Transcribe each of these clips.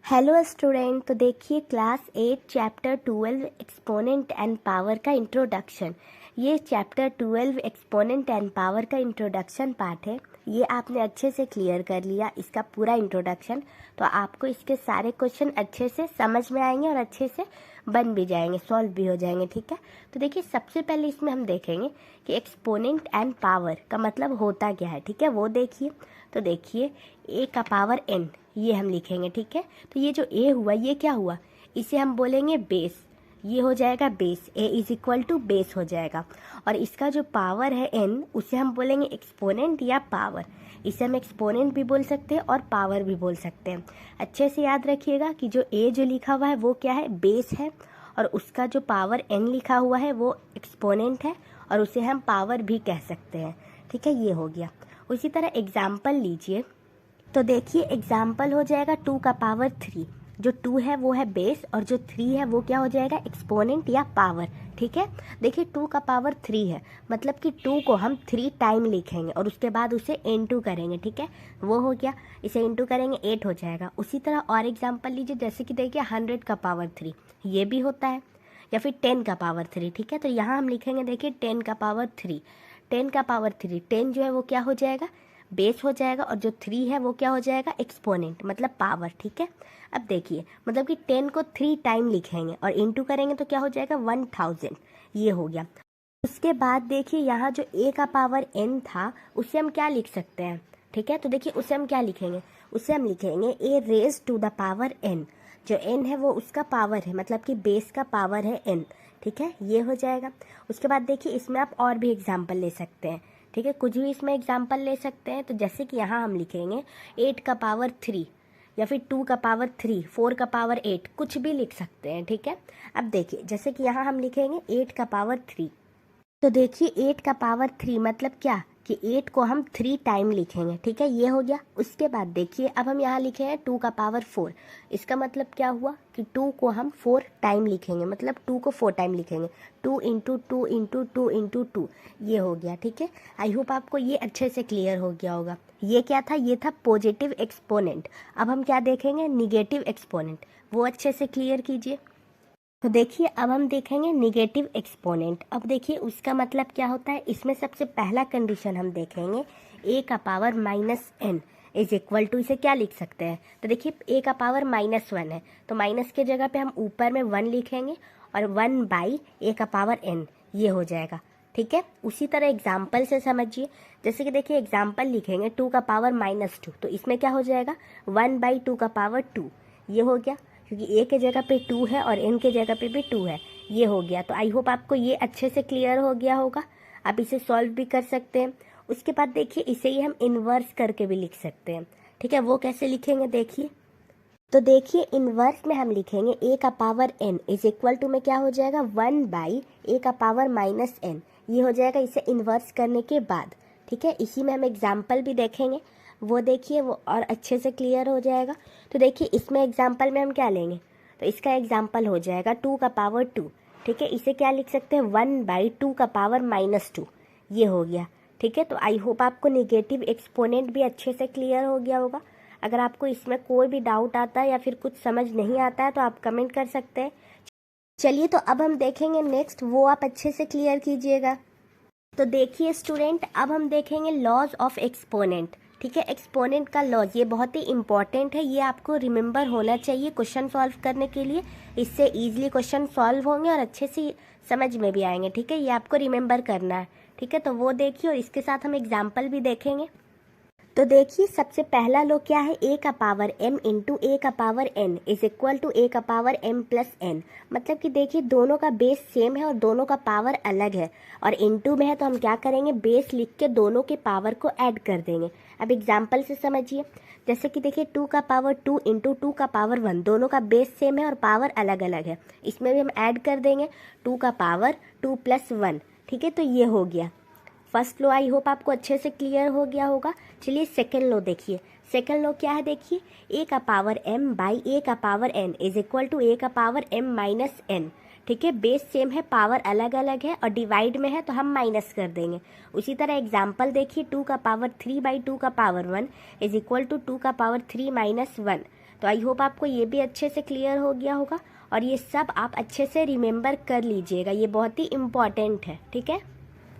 Hello student. तो देखिए class 8 chapter 12 exponent and power का इंट्रोडक्शन। ये चैप्टर 12 एक्सपोनेंट एंड पावर का इंट्रोडक्शन पार्ट है। ये आपने अच्छे से क्लियर कर लिया इसका पूरा इंट्रोडक्शन, तो आपको इसके सारे क्वेश्चन अच्छे से समझ में आएंगे और अच्छे से बन भी जाएंगे, सॉल्व भी हो जाएंगे। ठीक है, तो देखिए सबसे पहले इसमें हम देखेंगे कि एक्सपोनेंट एंड पावर का मतलब होता क्या है। ठीक है, वो देखिए। तो देखिए ए का पावर एन, ये हम लिखेंगे। ठीक है, तो ये जो ए हुआ ये क्या हुआ, इसे हम बोलेंगे बेस। ये हो जाएगा base, A is equal to base हो जाएगा। और इसका जो पावर है एन, उसे हम बोलेंगे एक्सपोनेंट या पावर। इसे हम एक्सपोनेंट भी बोल सकते हैं और पावर भी बोल सकते हैं। अच्छे से याद रखिएगा कि जो ए जो लिखा हुआ है वो क्या है, बेस है, और उसका जो पावर एन लिखा हुआ है वो एक्सपोनेंट है, और उसे हम पावर भी कह सकते हैं। ठीक है, ये हो गया। उसी तरह एग्जाम्पल लीजिए। तो देखिए एग्जाम्पल हो जाएगा 2 का पावर 3। जो 2 है वो है बेस, और जो 3 है वो क्या हो जाएगा, एक्सपोनेंट या पावर। ठीक है, देखिए 2 का पावर 3 है, मतलब कि 2 को हम 3 टाइम लिखेंगे और उसके बाद उसे इनटू करेंगे। ठीक है, वो हो गया, इसे इनटू करेंगे 8 हो जाएगा। उसी तरह और एग्जाम्पल लीजिए, जैसे कि देखिए 100 का पावर 3, ये भी होता है, या फिर 10 का पावर 3। ठीक है, तो यहाँ हम लिखेंगे देखिए 10 का पावर 3। 10 का पावर 3, 10 जो है वो क्या हो जाएगा, बेस हो जाएगा, और जो 3 है वो क्या हो जाएगा, एक्सपोनेंट मतलब पावर। ठीक है, अब देखिए मतलब कि 10 को 3 टाइम लिखेंगे और इनटू करेंगे तो क्या हो जाएगा 1000। ये हो गया। उसके बाद देखिए यहाँ जो ए का पावर एन था उसे हम क्या लिख सकते हैं। ठीक है, तो देखिए उसे हम क्या लिखेंगे, उसे हम लिखेंगे a raise to the power n. जो एन है वो उसका पावर है, मतलब कि बेस का पावर है एन। ठीक है, ये हो जाएगा। उसके बाद देखिए इसमें आप और भी एग्जाम्पल ले सकते हैं। ठीक है, कुछ भी इसमें एग्जाम्पल ले सकते हैं। तो जैसे कि यहाँ हम लिखेंगे 8 का पावर 3, या फिर 2 का पावर 3, 4 का पावर 8, कुछ भी लिख सकते हैं। ठीक है, अब देखिए जैसे कि यहाँ हम लिखेंगे 8 का पावर 3। तो देखिए 8 का पावर 3 मतलब क्या, कि 8 को हम 3 टाइम लिखेंगे। ठीक है, ये हो गया। उसके बाद देखिए अब हम यहाँ लिखे हैं 2 का पावर 4। इसका मतलब क्या हुआ कि 2 को हम 4 टाइम लिखेंगे, मतलब 2 को 4 टाइम लिखेंगे। 2 इंटू 2 इंटू 2 इंटू 2, ये हो गया। ठीक है, आई होप आपको ये अच्छे से क्लियर हो गया होगा। ये क्या था, ये था पॉजिटिव एक्सपोनेंट। अब हम क्या देखेंगे, निगेटिव एक्सपोनेंट, वो अच्छे से क्लियर कीजिए। तो देखिए अब हम देखेंगे निगेटिव एक्सपोनेंट। अब देखिए उसका मतलब क्या होता है, इसमें सबसे पहला कंडीशन हम देखेंगे ए का power minus N is equal to, इसे क्या लिख सकते हैं। तो देखिए ए का पावर -1 है, तो माइनस के जगह पे हम ऊपर में 1 लिखेंगे और 1 बाई ए का पावर एन, ये हो जाएगा। ठीक है, उसी तरह एग्जाम्पल से समझिए। जैसे कि देखिए एग्जाम्पल लिखेंगे 2 का पावर -2, तो इसमें क्या हो जाएगा 1 बाई 2 का पावर 2, ये हो गया, क्योंकि ए के जगह पे 2 है और एन के जगह पे भी 2 है। ये हो गया। तो आई होप आपको ये अच्छे से क्लियर हो गया होगा। आप इसे सॉल्व भी कर सकते हैं। उसके बाद देखिए इसे ही हम इन्वर्स करके भी लिख सकते हैं। ठीक है, वो कैसे लिखेंगे देखिए। तो देखिए इन्वर्स में हम लिखेंगे ए का power N is equal to में क्या हो जाएगा 1 बाई ए का पावर -n, ये हो जाएगा इसे इन्वर्स करने के बाद। ठीक है, इसी में हम एग्जाम्पल भी देखेंगे, वो देखिए वो और अच्छे से क्लियर हो जाएगा। तो देखिए इसमें एग्जाम्पल में हम क्या लेंगे, तो इसका एग्जाम्पल हो जाएगा 2 का पावर 2। ठीक है, इसे क्या लिख सकते हैं 1 बाई 2 का पावर -2, ये हो गया। ठीक है, तो आई होप आपको निगेटिव एक्सपोनेंट भी अच्छे से क्लियर हो गया होगा। अगर आपको इसमें कोई भी डाउट आता है या फिर कुछ समझ नहीं आता है तो आप कमेंट कर सकते हैं। चलिए तो अब हम देखेंगे नेक्स्ट, वो आप अच्छे से क्लियर कीजिएगा। तो देखिए स्टूडेंट, अब हम देखेंगे लॉज ऑफ एक्सपोनेंट। ठीक है, एक्सपोनेंट का लॉज ये बहुत ही इंपॉर्टेंट है, ये आपको रिमेंबर होना चाहिए क्वेश्चन सॉल्व करने के लिए। इससे इजीली क्वेश्चन सॉल्व होंगे और अच्छे से समझ में भी आएंगे। ठीक है, ये आपको रिमेंबर करना है। ठीक है, तो वो देखिए और इसके साथ हम एग्जाम्पल भी देखेंगे। तो देखिए सबसे पहला लो क्या है, ए का पावर m इंटू ए का power n is equal to a का पावर m प्लस n। मतलब कि देखिए दोनों का बेस सेम है और दोनों का पावर अलग है, और इंटू में है तो हम क्या करेंगे, बेस लिख के दोनों के पावर को ऐड कर देंगे। अब एग्जाम्पल से समझिए। जैसे कि देखिए 2 का पावर 2 इंटू 2 का पावर 1, दोनों का बेस सेम है और पावर अलग अलग है, इसमें भी हम ऐड कर देंगे 2 का पावर 2 प्लस 1। ठीक है, तो ये हो गया फर्स्ट लो। आई होप आपको अच्छे से क्लियर हो गया होगा। चलिए सेकंड लो देखिए। सेकंड लो क्या है देखिए, ए का पावर m बाई ए का power n is equal to a का पावर m माइनस n। ठीक है, बेस सेम है, पावर अलग अलग है, और डिवाइड में है तो हम माइनस कर देंगे। उसी तरह एग्जाम्पल देखिए 2 का पावर 3 बाई 2 का पावर 1 इज इक्वल टू 2 का पावर 3 माइनस 1। तो आई होप आपको ये भी अच्छे से क्लियर हो गया होगा और ये सब आप अच्छे से रिमेंबर कर लीजिएगा, ये बहुत ही इम्पॉर्टेंट है। ठीक है,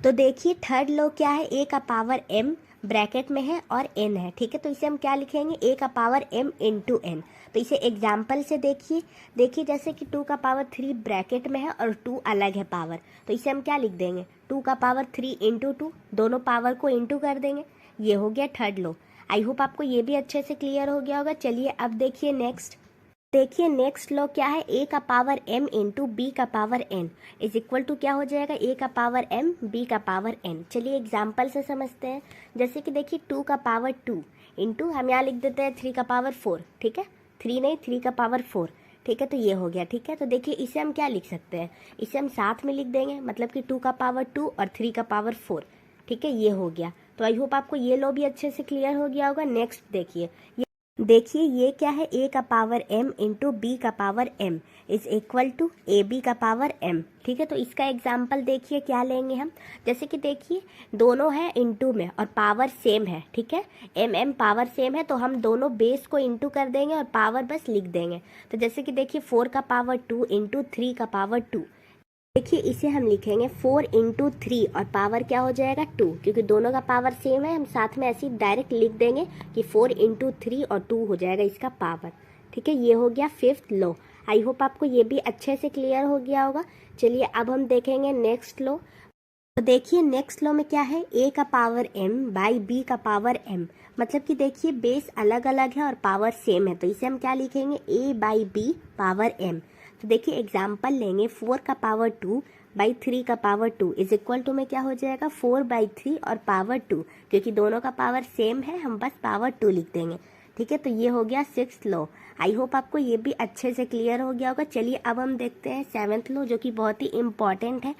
तो देखिए थर्ड लॉ क्या है, ए का पावर m ब्रैकेट में है और n है। ठीक है, तो इसे हम क्या लिखेंगे, a का पावर m इंटू n। तो इसे एग्जाम्पल से देखिए जैसे कि 2 का पावर 3 ब्रैकेट में है और 2 अलग है पावर, तो इसे हम क्या लिख देंगे, 2 का पावर 3 इंटू 2, दोनों पावर को इंटू कर देंगे। ये हो गया थर्ड लॉ। आई होप आपको ये भी अच्छे से क्लियर हो गया होगा। चलिए अब देखिए नेक्स्ट लॉ क्या है, a का पावर m इंटू बी का power n is equal to क्या हो जाएगा, a का पावर m b का पावर n। चलिए एग्जाम्पल से समझते हैं। जैसे कि देखिए 2 का पावर 2 इंटू हम यहाँ लिख देते हैं 3 का पावर 4। ठीक है, 3 नहीं 3 का पावर 4। ठीक है, तो ये हो गया। ठीक है, तो देखिए इसे हम क्या लिख सकते हैं, इसे हम साथ में लिख देंगे, मतलब कि 2 का पावर 2 और 3 का पावर 4। ठीक है, ये हो गया। तो आई होप आपको ये लॉ भी अच्छे से क्लियर हो गया होगा। नेक्स्ट देखिए ये क्या है, a का पावर m इंटू बी का power m is equal to A B का पावर m। ठीक है, तो इसका एग्जाम्पल देखिए क्या लेंगे हम। जैसे कि देखिए दोनों है इंटू में और पावर सेम है। ठीक है, m पावर सेम है, तो हम दोनों बेस को इंटू कर देंगे और पावर बस लिख देंगे। तो जैसे कि देखिए 4 का पावर 2 इंटू 3 का पावर 2। देखिए इसे हम लिखेंगे 4 इंटू 3 और पावर क्या हो जाएगा 2, क्योंकि दोनों का पावर सेम है, हम साथ में ऐसे ही डायरेक्ट लिख देंगे कि 4 इंटू 3 और 2 हो जाएगा इसका पावर। ठीक है, ये हो गया फिफ्थ लॉ। आई होप आपको ये भी अच्छे से क्लियर हो गया होगा। चलिए अब हम देखेंगे नेक्स्ट लॉ। तो देखिए नेक्स्ट लॉ में क्या है, a का पावर m बाई b का पावर m, मतलब कि देखिए बेस अलग अलग है और पावर सेम है, तो इसे हम क्या लिखेंगे, a by b power m। तो देखिए एग्जाम्पल लेंगे, 4 का पावर 2 बाई 3 का पावर 2 इज इक्वल टू में क्या हो जाएगा, 4 बाई 3 और पावर 2, क्योंकि दोनों का पावर सेम है हम बस पावर 2 लिख देंगे। ठीक है, तो ये हो गया सिक्स्थ लॉ। आई होप आपको ये भी अच्छे से क्लियर हो गया होगा। चलिए अब हम देखते हैं सेवन्थ लॉ, जो कि बहुत ही इम्पॉर्टेंट है।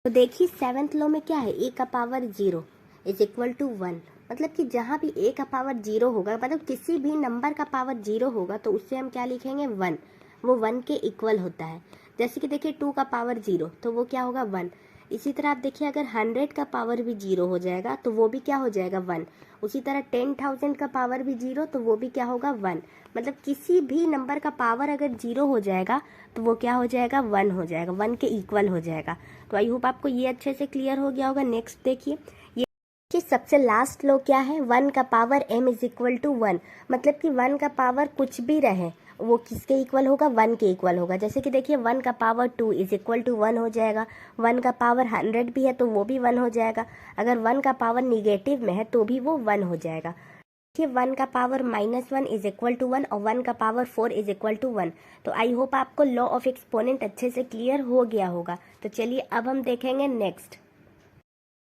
तो देखिए सेवन्थ लॉ में क्या है, a का पावर 0 इज इक्वल टू 1, मतलब कि जहाँ भी a का पावर 0 होगा, मतलब किसी भी नंबर का पावर 0 होगा तो उससे हम क्या लिखेंगे 1, वो 1 के इक्वल होता है। जैसे कि देखिए 2 का पावर 0 तो वो क्या होगा 1। इसी तरह आप देखिए अगर 100 का पावर भी 0 हो जाएगा तो वो भी क्या हो जाएगा 1। उसी तरह 10,000 का पावर भी 0 तो वो भी क्या होगा 1। मतलब किसी भी नंबर का पावर अगर 0 हो जाएगा तो वो क्या हो जाएगा 1 हो जाएगा, 1 के इक्वल हो जाएगा। तो आई होप आपको ये अच्छे से क्लियर हो गया होगा। नेक्स्ट देखिए ये कि सबसे लास्ट लॉ क्या है, 1 का power m is equal to 1, मतलब कि 1 का पावर कुछ भी रहे वो किसके इक्वल होगा, 1 के इक्वल होगा। जैसे कि देखिए 1 का पावर 2 इज इक्वल टू 1 हो जाएगा, 1 का पावर 100 भी है तो वो भी 1 हो जाएगा, अगर 1 का पावर निगेटिव में है तो भी वो 1 हो जाएगा। देखिए 1 का पावर -1 इज इक्वल टू 1 और 1 का पावर 4 इज इक्वल टू 1। तो आई होप आपको लॉ ऑफ एक्सपोनेंट अच्छे से क्लियर हो गया होगा। तो चलिए अब हम देखेंगे नेक्स्ट।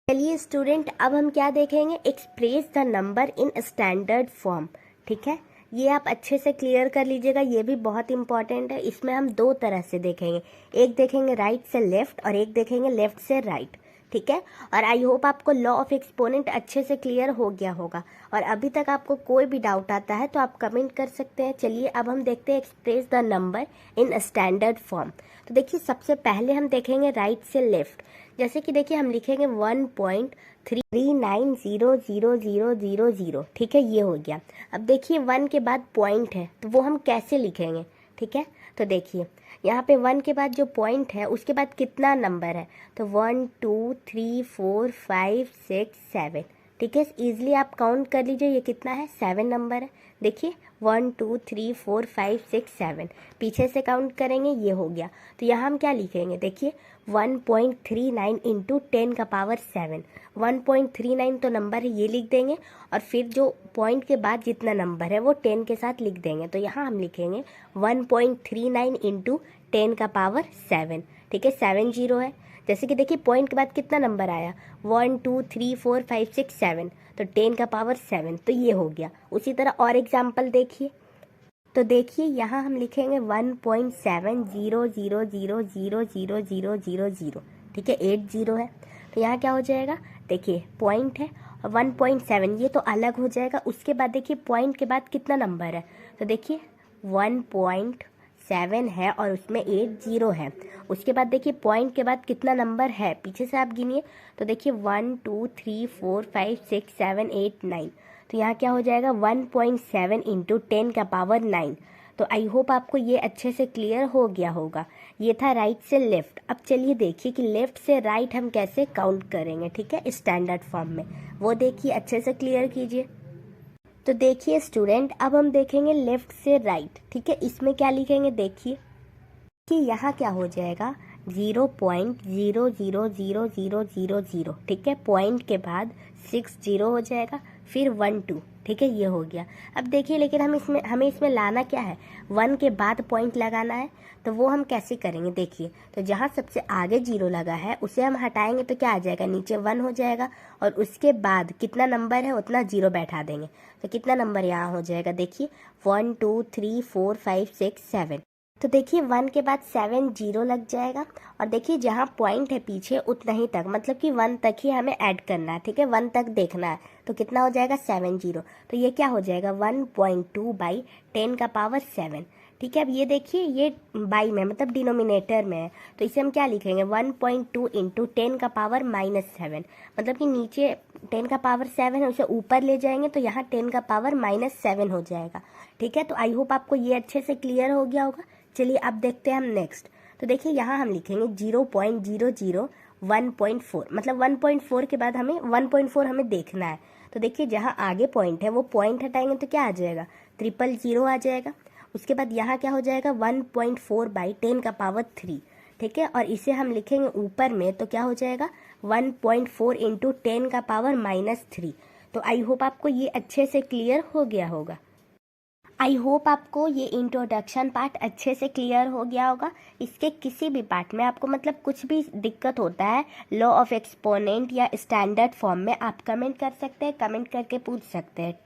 चलिए स्टूडेंट अब हम क्या देखेंगे, express the number in standard form. ठीक है, ये आप अच्छे से क्लियर कर लीजिएगा, ये भी बहुत इंपॉर्टेंट है। इसमें हम दो तरह से देखेंगे, एक देखेंगे राइट से लेफ्ट और एक देखेंगे लेफ्ट से राइट। ठीक है, और आई होप आपको लॉ ऑफ एक्सपोनेंट अच्छे से क्लियर हो गया होगा। और अभी तक आपको कोई भी डाउट आता है तो आप कमेंट कर सकते हैं। चलिए अब हम देखते हैं express the number in standard form. तो देखिए सबसे पहले हम देखेंगे राइट से लेफ्ट। जैसे कि देखिए हम लिखेंगे 1.39000000। ठीक है, ये हो गया। अब देखिए 1 के बाद पॉइंट है तो वो हम कैसे लिखेंगे। ठीक है, तो देखिए यहाँ पे 1 के बाद जो पॉइंट है उसके बाद कितना नंबर है, तो 1 2 3 4 5 6 7। ठीक है, ईजिली आप काउंट कर लीजिए ये कितना है, 7 नंबर है। देखिए 1 2 3 4 5 6 7, पीछे से काउंट करेंगे ये हो गया। तो यहाँ हम क्या लिखेंगे, देखिए 1.39 इंटू 10 का पावर 7। 1.39 तो नंबर है, ये लिख देंगे और फिर जो पॉइंट के बाद जितना नंबर है वो 10 के साथ लिख देंगे। तो यहाँ हम लिखेंगे 1.39 इंटू 10 का पावर 7। ठीक है, 7 0 है। जैसे कि देखिए पॉइंट के बाद कितना नंबर आया, 1 2 3 4 5 6 7, तो 10 का पावर 7, तो ये हो गया। उसी तरह और एग्जाम्पल देखिए, तो देखिए यहाँ हम लिखेंगे 1.70000000। ठीक है, 8 0 है। तो यहाँ क्या हो जाएगा, देखिए पॉइंट है और 1.7 ये तो अलग हो जाएगा। उसके बाद देखिए पॉइंट के बाद कितना नंबर है, तो देखिए 1.7 है और उसमें 8 0 है। उसके बाद देखिए पॉइंट के बाद कितना नंबर है, पीछे से आप गिनिए, तो देखिए 1 2 3 4 5 6 7 8 9। तो यहाँ क्या हो जाएगा 1.7 इंटू 10⁻9। तो आई होप आपको ये अच्छे से क्लियर हो गया होगा। ये था राइट से लेफ्ट। अब चलिए देखिए कि लेफ्ट से राइट हम कैसे काउंट करेंगे, ठीक है, स्टैंडर्ड फॉर्म में। वो देखिए, अच्छे से क्लियर कीजिए। तो देखिए स्टूडेंट, अब हम देखेंगे लेफ्ट से राइट, ठीक है। इसमें क्या लिखेंगे देखिए कि यहाँ क्या हो जाएगा 0.000000, ठीक है। पॉइंट के बाद 60 हो जाएगा, फिर 12, ठीक है, ये हो गया। अब देखिए लेकिन हमें इसमें लाना क्या है, 1 के बाद पॉइंट लगाना है। तो वो हम कैसे करेंगे देखिए। तो जहाँ सबसे आगे 0 लगा है उसे हम हटाएंगे तो क्या आ जाएगा, नीचे 1 हो जाएगा, और उसके बाद कितना नंबर है उतना 0 बैठा देंगे। तो कितना नंबर यहाँ हो जाएगा देखिए 1 2 3 4 5 6 7। तो देखिए 1 के बाद 7 0 लग जाएगा, और देखिए जहाँ पॉइंट है पीछे उतना ही तक, मतलब कि 1 तक ही हमें ऐड करना है, ठीक है, 1 तक देखना है। तो कितना हो जाएगा 7 0। तो ये क्या हो जाएगा 1.2/10⁻7, ठीक है। अब ये देखिए ये बाई में मतलब डिनोमिनेटर में है, तो इसे हम क्या लिखेंगे 1.2 इंटू 10⁻7, मतलब कि नीचे 10⁻7 है उसे ऊपर ले जाएंगे तो यहाँ 10⁻7 हो जाएगा, ठीक है। तो आई होप आपको ये अच्छे से क्लियर हो गया होगा। चलिए अब देखते हैं हम नेक्स्ट। तो देखिए यहाँ हम लिखेंगे 0.001.4, मतलब 1.4 के बाद हमें 1.4 हमें देखना है। तो देखिए जहाँ आगे पॉइंट है वो पॉइंट हटाएंगे तो क्या आ जाएगा 000 आ जाएगा। उसके बाद यहाँ क्या हो जाएगा 1.4/10⁻3, ठीक है, और इसे हम लिखेंगे ऊपर में तो क्या हो जाएगा 1.4 इंटू 10⁻3। तो आई होप आपको ये अच्छे से क्लियर हो गया होगा। आई होप आपको ये इंट्रोडक्शन पार्ट अच्छे से क्लियर हो गया होगा। इसके किसी भी पार्ट में आपको मतलब कुछ भी दिक्कत होता है लॉ ऑफ एक्सपोनेंट या स्टैंडर्ड फॉर्म में, आप कमेंट कर सकते हैं, कमेंट करके पूछ सकते हैं।